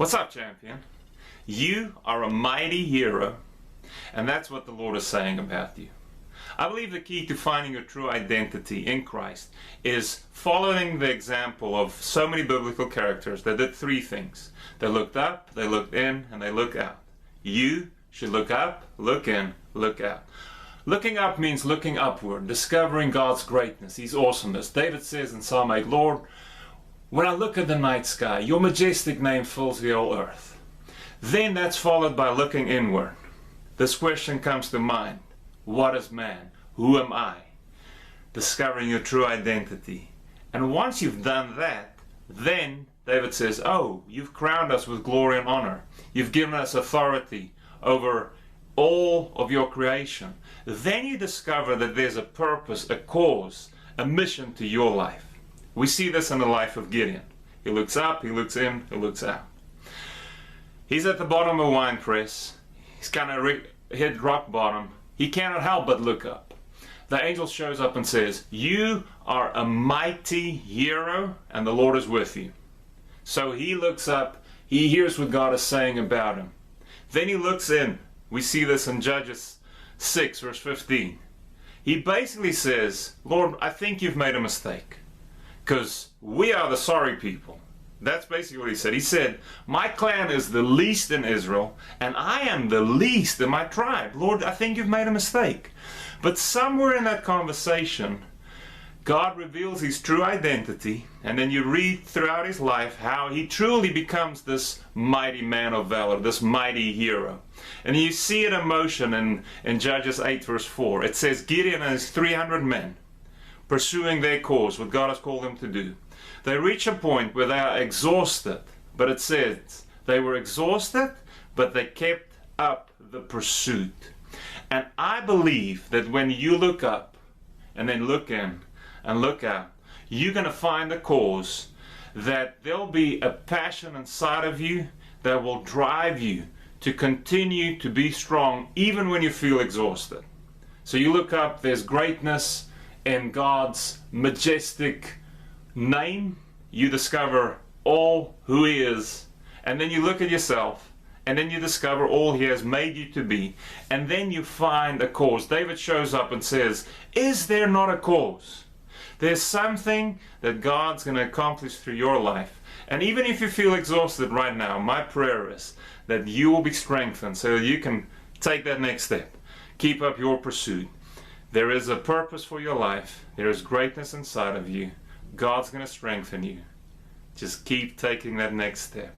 What's up, champion? You are a mighty hero, and that's what the Lord is saying about you. I believe the key to finding your true identity in Christ is following the example of so many biblical characters that did three things. They looked up, they looked in, and they looked out. You should look up, look in, look out. Looking up means looking upward, discovering God's greatness, His awesomeness. David says in Psalm 8, Lord, when I look at the night sky, your majestic name fills the whole earth. Then that's followed by looking inward. This question comes to mind. What is man? Who am I? Discovering your true identity. And once you've done that, then David says, oh, you've crowned us with glory and honor. You've given us authority over all of your creation. Then you discover that there's a purpose, a cause, a mission to your life. We see this in the life of Gideon. He looks up, he looks in, he looks out. He's at the bottom of a wine press. He's kind of hit rock bottom. He cannot help but look up. The angel shows up and says, you are a mighty hero and the Lord is with you. So he looks up, he hears what God is saying about him. Then he looks in. We see this in Judges 6 verse 15. He basically says, Lord, I think you've made a mistake. Because we are the sorry people. That's basically what he said. He said, my clan is the least in Israel, and I am the least in my tribe. Lord, I think you've made a mistake. But somewhere in that conversation, God reveals his true identity, and then you read throughout his life how he truly becomes this mighty man of valor, this mighty hero. And you see it in motion in Judges 8 verse 4. It says, Gideon and his 300 men, pursuing their cause, what God has called them to do. They reach a point where they are exhausted, but it says they were exhausted, but they kept up the pursuit. And I believe that when you look up and then look in and look out, you're going to find a cause that there'll be a passion inside of you that will drive you to continue to be strong even when you feel exhausted. So you look up, there's greatness in God's majestic name. You discover all who he is, and then you look at yourself, and then you discover all he has made you to be, and then you find a cause. David shows up and says, is there not a cause? There's something that God's going to accomplish through your life. And even if you feel exhausted right now, my prayer is that you will be strengthened so that you can take that next step. Keep up your pursuit. There is a purpose for your life. There is greatness inside of you. God's going to strengthen you. Just keep taking that next step.